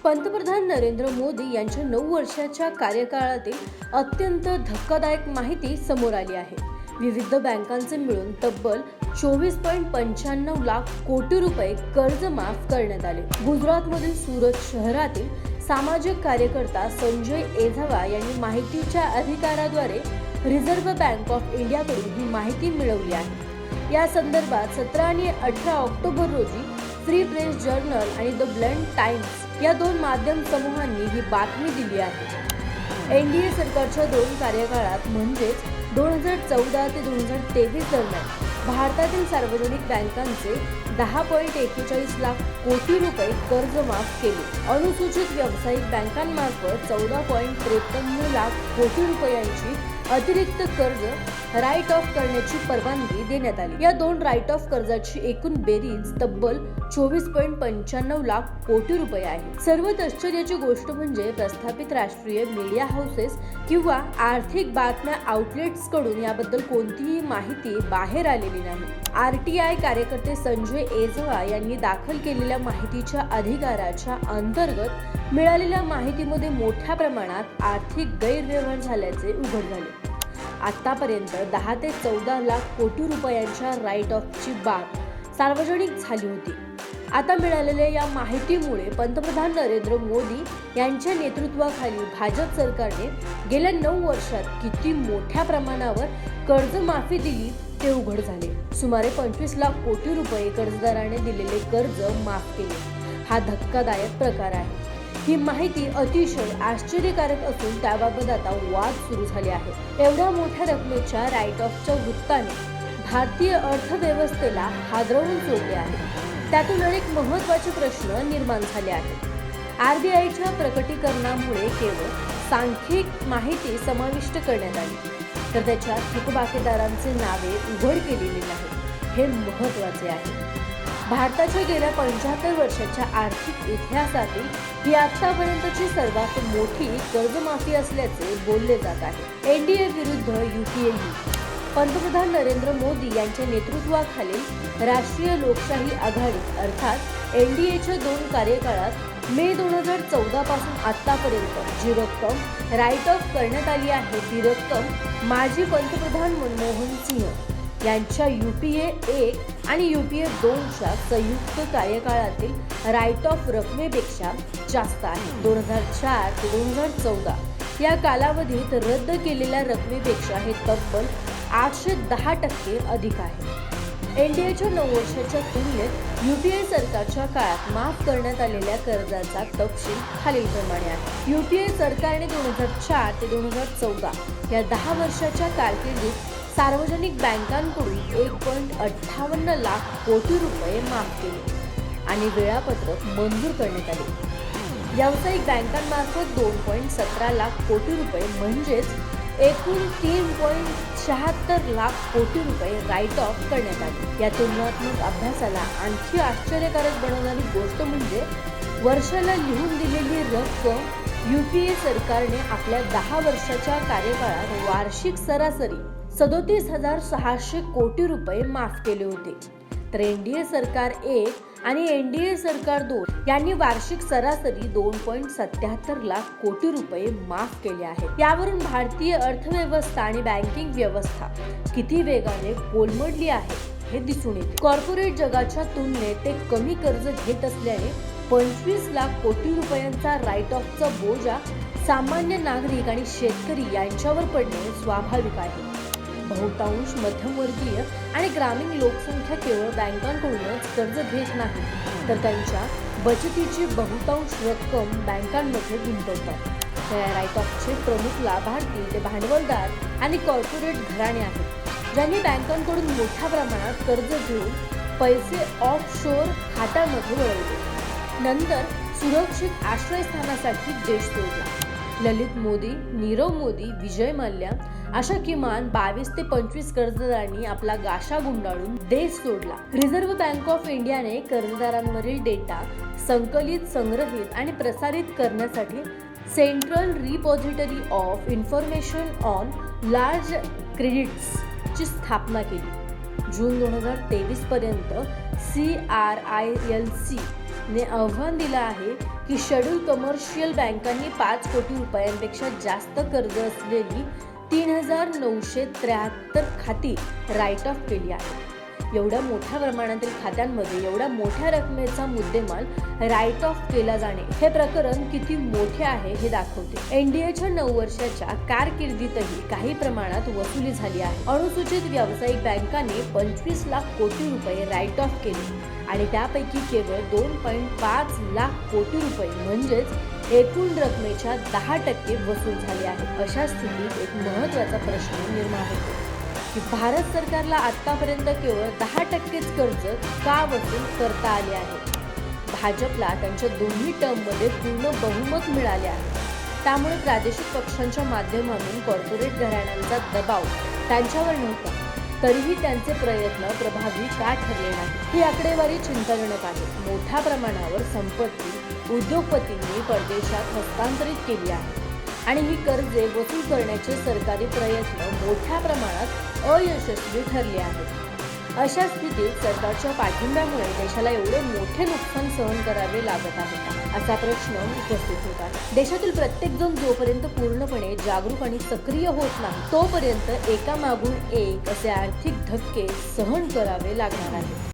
पंतप्रधान नरेंद्र मोदी यांच्या 9 वर्षाच्या कार्यकाळातील अत्यंत धक्कादायक माहिती समोर आली आहे. विविध बँकांचे मिळून तब्बल 24.95 लाख कोटी रुपये कर्ज माफ करण्यात आले. गुजरातमधील सुरत शहरातील सामाजिक कार्यकर्ता संजय एझावा यांनी माहितीच्या अधिकाराद्वारे रिझर्व्ह बँक ऑफ इंडियाकडून ही माहिती मिळवली आहे. या संदर्भात 17 आणि 18 ऑक्टोबर रोजी फ्री प्रेस जर्नल आणि द ब्लंट टाइम्स या दोन माध्यम समूहांनी ही बातमी दिली आहे. एनडीए सरकारच्या 2 कार्यकाळात म्हणजेच 2014 ते 2023 दरम्यान भारतातील सार्वजनिक बँकांचे 10.41 लाख कोटी रुपये कर्ज माफ केले. अनुसूचित व्यावसायिक बँकांमार्फत 14.53 लाख कोटी रुपयांची अतिरिक्त कर्ज राईट ऑफ करण्याची परवानगी देण्यात आली. या 2 राईट ऑफ कर्जाची एकूण बेरीज तब्बल 24.95 लाख कोटी रुपये आहे. सर्वात आश्चर्याची गोष्ट म्हणजे प्रस्थापित राष्ट्रीय मीडिया हाऊसेस किंवा आर्थिक बातम्या आउटलेट्स कडून याबद्दल कोणतीही माहिती बाहेर आलेली नाही. आरटीआय कार्यकर्ते संजय एझवा यांनी दाखल केलेल्या माहितीच्या अधिकाराच्या अंतर्गत मिळालेल्या माहितीमध्ये मोठ्या प्रमाणात आर्थिक गैरव्यवहार झाल्याचे उघड झाले. आतापर्यंत 10 ते 14 लाख कोटी रुपयांच्या राईट ऑफची बाब सार्वजनिक झाली होती. आता मिळालेल्या या माहितीमुळे पंतप्रधान नरेंद्र मोदी यांच्या नेतृत्वाखाली भाजप सरकारने गेल्या 9 वर्षात किती मोठ्या प्रमाणावर कर्जमाफी दिली ते उघड झाले. सुमारे 25 लाख कोटी रुपये कर्जदाराने दिलेले कर्ज माफ केले. हा धक्कादायक प्रकार आहे. ही माहिती अतिशय आश्चर्यकारक असून त्याबाबत आता वाद सुरू झाले आहे. एवढ्या मोठ्या रकमेच्या राईट ऑफच्या वृत्ताने भारतीय अर्थव्यवस्थेला हादरवून सोडले आहे. त्यातून अनेक महत्त्वाचे प्रश्न निर्माण झाले आहेत. आरबीआयच्या प्रकटीकरणामुळे केवळ सांख्यिक माहिती समाविष्ट करण्यात आली तर त्याच्यात थकबाकीदारांचे नावे उघड केलेली नाही. हे महत्त्वाचे आहे. भारताच्या गेल्या 75 वर्षाच्या आर्थिक इतिहासातील ही आतापर्यंतची सर्वात मोठी कर्जमाफी असल्याचे बोलले जात आहे. एनडीए विरुद्ध यूपीए. पंतप्रधान नरेंद्र मोदी यांच्या नेतृत्वाखालील राष्ट्रीय लोकशाही आघाडी अर्थात एनडीएच्या 2 कार्यकाळात मे 2014 पासून आतापर्यंत जी रक्कम राईट ऑफ करण्यात आली आहे ती रक्कम माजी पंतप्रधान मनमोहन सिंह यांच्या यूपीए 1 आणि यूपीए 2च्या संयुक्त कार्यकाळातील राईट ऑफ रकमेपेक्षा जास्त आहे. 2004 ते 2014 या कालावधीत रद्द केलेल्या रकमेपेक्षा हे तब्बल 810% अधिक आहे. एनडीएच्या 9 वर्षाच्या तुलनेत यूपीए सरकारच्या काळात माफ करण्यात आलेल्या कर्जाचा तपशील खालीलप्रमाणे आहे. यूपीए सरकारने 2004 ते 2014 या 10 वर्षाच्या कारकिर्दीत सार्वजनिक बँकांकडून 1.58 लाख कोटी रुपये माफ केले आणि वेळापत्रक मंजूर करण्यात आले. व्यावसायिक बँकांमार्फत 2.17 लाख कोटी रुपये म्हणजेच एकूण 3.76 लाख कोटी रुपये राईट ऑफ करण्यात आले. या तुलनात्मक अभ्यासाला आणखी आश्चर्यकारक बनवणारी गोष्ट म्हणजे वर्षाला लिहून दिलेली रक्कम यूपीए सरकारने आपल्या 10 वर्षाच्या कार्यकाळात वार्षिक सरासरी 37,600 कोटी रुपये माफ केले होते. तर एनडीए सरकार 1 आणि एनडीए सरकार 2 यांनी वार्षिक सरासरी 2.77 लाख कोटी रुपये माफ केले आहेत. यावरून भारतीय अर्थव्यवस्था आणि बँकिंग व्यवस्था किती वेगाने कोलमडली आहे हे दिसून येते. कॉर्पोरेट जगाच्या तुलनेत ते कमी कर्ज घेत असल्याने 25 लाख कोटी रुपयांचा राईट ऑफचा बोजा सामान्य नागरिक आणि शेतकरी यांच्यावर पडणे स्वाभाविक आहे. बहुतांश मध्यमवर्गीय आणि ग्रामीण लोकसंख्या केवळ बँकांकडूनच कर्ज घेत नाही तर त्यांच्या बचतीची बहुतांश रक्कम बँकांमध्ये गुंतवतात. या राईट ऑफचे प्रमुख लाभार्थी ते भांडवलदार आणि कॉर्पोरेट घराणे आहेत ज्यांनी बँकांकडून मोठ्या प्रमाणात कर्ज घेऊन पैसे ऑफशोर खात्यामध्ये वळवले. नंतर सुरक्षित आश्रयस्थानासाठी देश सोडला. ललित मोदी, नीरव मोदी, विजय मल्ल्या अशा किमान 22 ते 25 कर्जदारांनी आपला गाशा गुंडाळून देश सोडला. रिझर्व्ह बँक ऑफ इंडियाने कर्जदारांवरील डेटा संकलित, संग्रहित आणि प्रसारित करण्यासाठी central repository of information on large credits ची स्थापना केली. जून 2023 पर्यंत CRILC ने आव्हान दिलं आहे की शेड्यूल कमर्शियल बँकांनी 5 कोटी रुपयांपेक्षा जास्त कर्ज असलेली 3,973 खाती राईट ऑफ केली आहे. एवढ्या मोठ्या प्रमाणातील खात्यांमध्ये एवढ्या मोठ्या रकमेचा मुद्देमाल राईट ऑफ केला जाणे हे प्रकरण किती मोठे आहे हे दाखवते. एनडीएच्या 9 वर्षाच्या कारकिर्दीतही काही प्रमाणात वसुली झाली आहे. अनुसूचित व्यावसायिक बँकांनी 25 लाख कोटी रुपये राईट ऑफ केले आणि त्यापैकी केवळ 2.5 लाख कोटी रुपये म्हणजेच एकूण रकमेच्या 10% वसूल झाले आहे. अशा स्थितीत एक महत्त्वाचा प्रश्न निर्माण होतो की भारत सरकारला आतापर्यंत केवळ 10%च कर्ज का वसूल करता आले आहे. भाजपला त्यांच्या दोन्ही टर्ममध्ये पूर्ण बहुमत मिळाले आहे. त्यामुळे प्रादेशिक पक्षांच्या माध्यमातून कॉर्पोरेट घराण्यांचा दबाव त्यांच्यावर नव्हता. तरीही त्यांचे प्रयत्न प्रभावी का ठरले नाही. ही आकडेवारी चिंताजनक आहे. मोठ्या प्रमाणावर संपत्ती उद्योगपतींनी परदेशात हस्तांतरित केली आहे आणि ही कर्जे वसूल करण्याचे सरकारी प्रयत्न मोठ्या प्रमाणात अयशस्वी ठरले आहेत. अशा स्थितीत सरकारच्या पाठिंब्यामुळे देशाला एवढे मोठे नुकसान सहन करावे लागत आहे असा प्रश्न उपस्थित होत आहे. देशातील प्रत्येक जण जोपर्यंत पूर्णपणे जागरूक आणि सक्रिय होत नाही तोपर्यंत एकामागून एक असे आर्थिक धक्के सहन करावे लागणार आहेत.